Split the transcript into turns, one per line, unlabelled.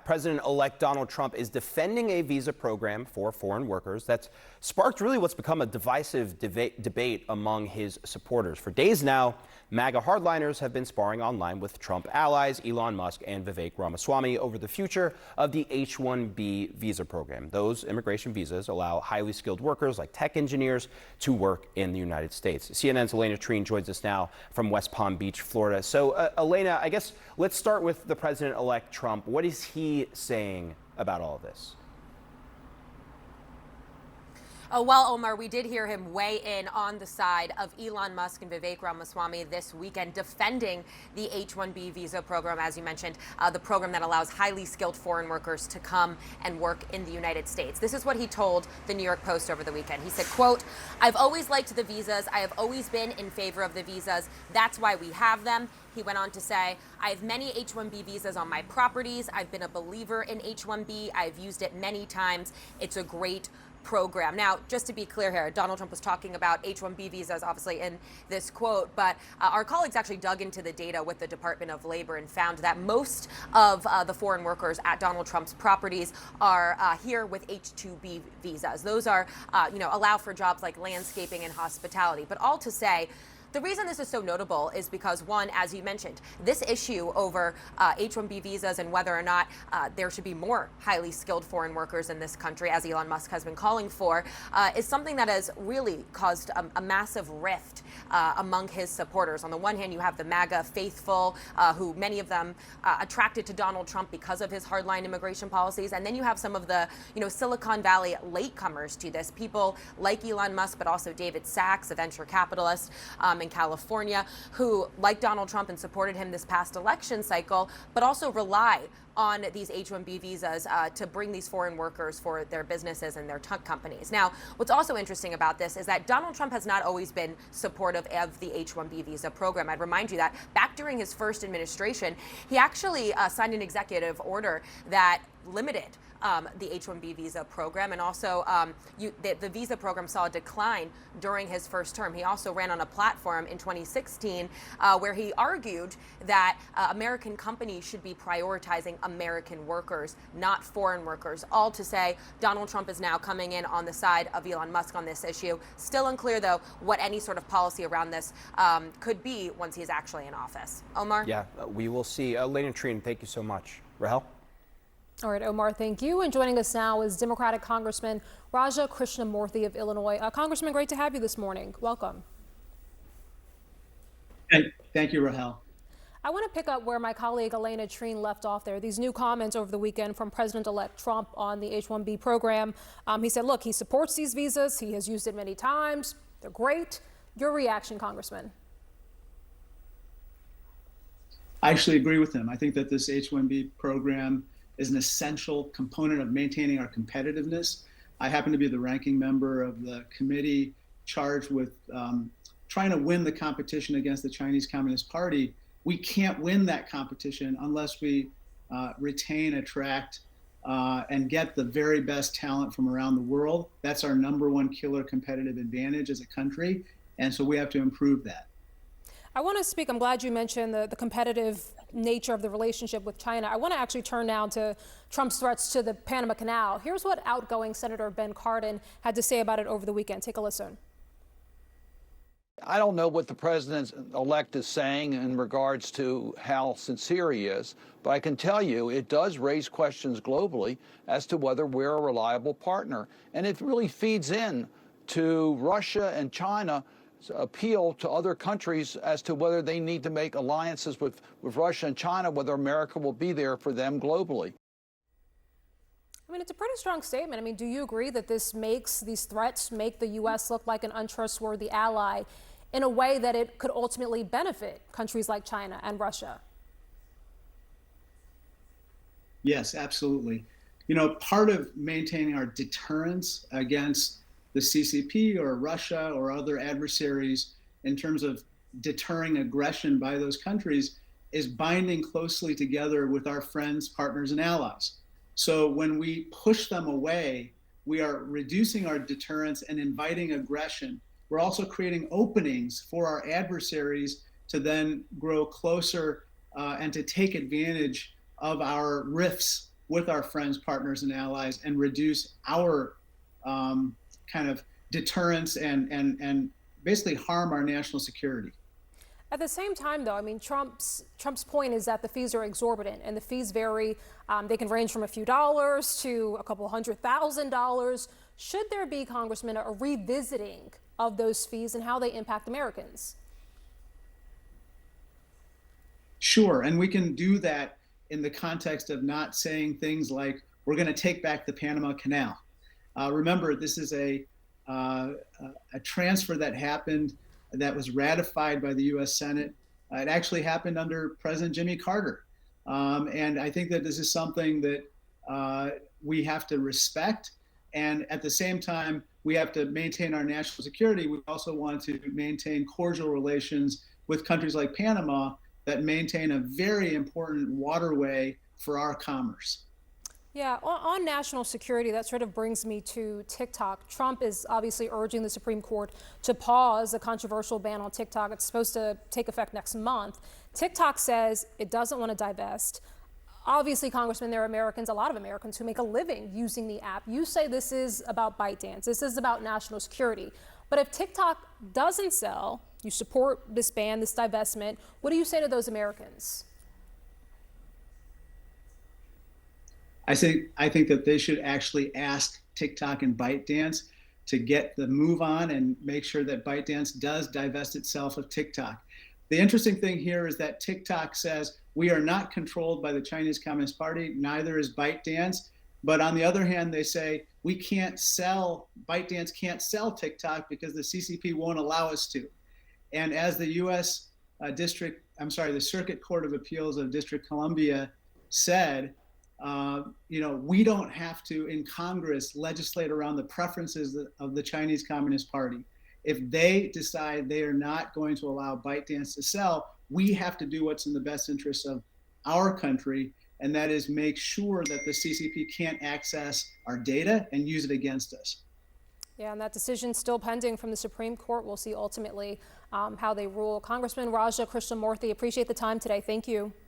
President-elect Donald Trump is defending a visa program for foreign workers that's sparked really what's become a divisive debate among his supporters. For days now, MAGA hardliners have been sparring online with Trump allies Elon Musk and Vivek Ramaswamy over the future of the H-1B visa program. Those immigration visas allow highly skilled workers like tech engineers to work in the United States. CNN's Elena Treen joins us now from West Palm Beach, Florida. So, Elena, I guess let's start with the President-elect Trump. What is he saying about all of this?
Well, Omar, we did hear him weigh in on the side of Elon Musk and Vivek Ramaswamy this weekend, defending the H-1B visa program, as you mentioned, the program that allows highly skilled foreign workers to come and work in the United States. This is what he told the New York Post over the weekend. He said, quote, "I've always liked the visas. I have always been in favor of the visas. That's why we have them." He went on to say, "I have many H-1B visas on my properties. I've been a believer in H-1B. I've used it many times. It's a great program." Now, just to be clear here, Donald Trump was talking about H-1B visas, obviously, in this quote, but our colleagues actually dug into the data with the Department of Labor and found that most of the foreign workers at Donald Trump's properties are here with H-2B visas. Those are, allow for jobs like landscaping and hospitality. But all to say, the reason this is so notable is because, one, as you mentioned, this issue over H-1B visas and whether or not there should be more highly skilled foreign workers in this country, as Elon Musk has been calling for, is something that has really caused a massive rift among his supporters. On the one hand, you have the MAGA faithful, who many of them attracted to Donald Trump because of his hardline immigration policies. And then you have some of the, Silicon Valley latecomers to this, people like Elon Musk, but also David Sachs, a venture capitalist, in California, who, like Donald Trump and supported him this past election cycle, but also rely on these H-1B visas to bring these foreign workers for their businesses and their tech companies. Now, what's also interesting about this is that Donald Trump has not always been supportive of the H-1B visa program. I'd remind you that back during his first administration, he actually signed an executive order that limited the H-1B visa program, and also the visa program saw a decline during his first term. He also ran on a platform in 2016 where he argued that American companies should be prioritizing American workers, not foreign workers. All to say, Donald Trump is now coming in on the side of Elon Musk on this issue. Still unclear, though, what any sort of policy around this could be once he is actually in office. Omar?
Yeah, we will see. Elena Treen, thank you so much. Rahel?
All right, Omar, thank you. And joining us now is Democratic Congressman Raja Krishnamoorthi of Illinois. Congressman, great to have you this morning. Welcome.
Thank you, Rahel.
I want to pick up where my colleague Elena Treen left off there. These new comments over the weekend from President-elect Trump on the H-1B program. He said, look, he supports these visas. He has used it many times. They're great. Your reaction, Congressman?
I actually agree with him. I think that this H-1B program is an essential component of maintaining our competitiveness. I happen to be the ranking member of the committee charged with trying to win the competition against the Chinese Communist Party. We can't win that competition unless we retain, attract, and get the very best talent from around the world. That's our number one killer competitive advantage as a country. And so we have to improve that.
I want to speak, I'm glad you mentioned the competitive nature of the relationship with China. I want to actually turn now to Trump's threats to the Panama Canal. Here's what outgoing Senator Ben Cardin had to say about it over the weekend. Take a listen.
I don't know what the president-elect is saying in regards to how sincere he is, but I can tell you it does raise questions globally as to whether we're a reliable partner. And it really feeds in to Russia and China appeal to other countries as to whether they need to make alliances with Russia and China, whether America will be there for them globally.
I mean, it's a pretty strong statement. I mean, do you agree that these threats make the U.S. look like an untrustworthy ally in a way that it could ultimately benefit countries like China and Russia?
Yes, absolutely. Part of maintaining our deterrence against the CCP or Russia or other adversaries in terms of deterring aggression by those countries is binding closely together with our friends, partners, and allies. So when we push them away, we are reducing our deterrence and inviting aggression. We're also creating openings for our adversaries to then grow closer and to take advantage of our rifts with our friends, partners, and allies and reduce our kind of deterrence and basically harm our national security.
At the same time, though, I mean, Trump's point is that the fees are exorbitant, and the fees vary. They can range from a few dollars to a couple $100,000. Should there be, Congressman, a revisiting of those fees and how they impact Americans?
Sure, and we can do that in the context of not saying things like, we're going to take back the Panama Canal. Remember, this is a transfer that happened that was ratified by the U.S. Senate. It actually happened under President Jimmy Carter. And I think that this is something that we have to respect. And at the same time, we have to maintain our national security. We also want to maintain cordial relations with countries like Panama that maintain a very important waterway for our commerce.
Yeah, on national security, that sort of brings me to TikTok. Trump is obviously urging the Supreme Court to pause the controversial ban on TikTok. It's supposed to take effect next month. TikTok says it doesn't want to divest. Obviously, Congressman, there are Americans, a lot of Americans, who make a living using the app. You say this is about ByteDance. This is about national security. But if TikTok doesn't sell, you support this ban, this divestment, what do you say to those Americans?
I think that they should actually ask TikTok and ByteDance to get the move on and make sure that ByteDance does divest itself of TikTok. The interesting thing here is that TikTok says we are not controlled by the Chinese Communist Party, neither is ByteDance. But on the other hand, they say ByteDance can't sell TikTok because the CCP won't allow us to. And as the the Circuit Court of Appeals of District Columbia said, we don't have to, in Congress, legislate around the preferences of the Chinese Communist Party. If they decide they are not going to allow ByteDance to sell, we have to do what's in the best interest of our country, and that is make sure that the CCP can't access our data and use it against us.
Yeah, and that decision's still pending from the Supreme Court. We'll see ultimately how they rule. Congressman Raja Krishnamoorthi, appreciate the time today. Thank you.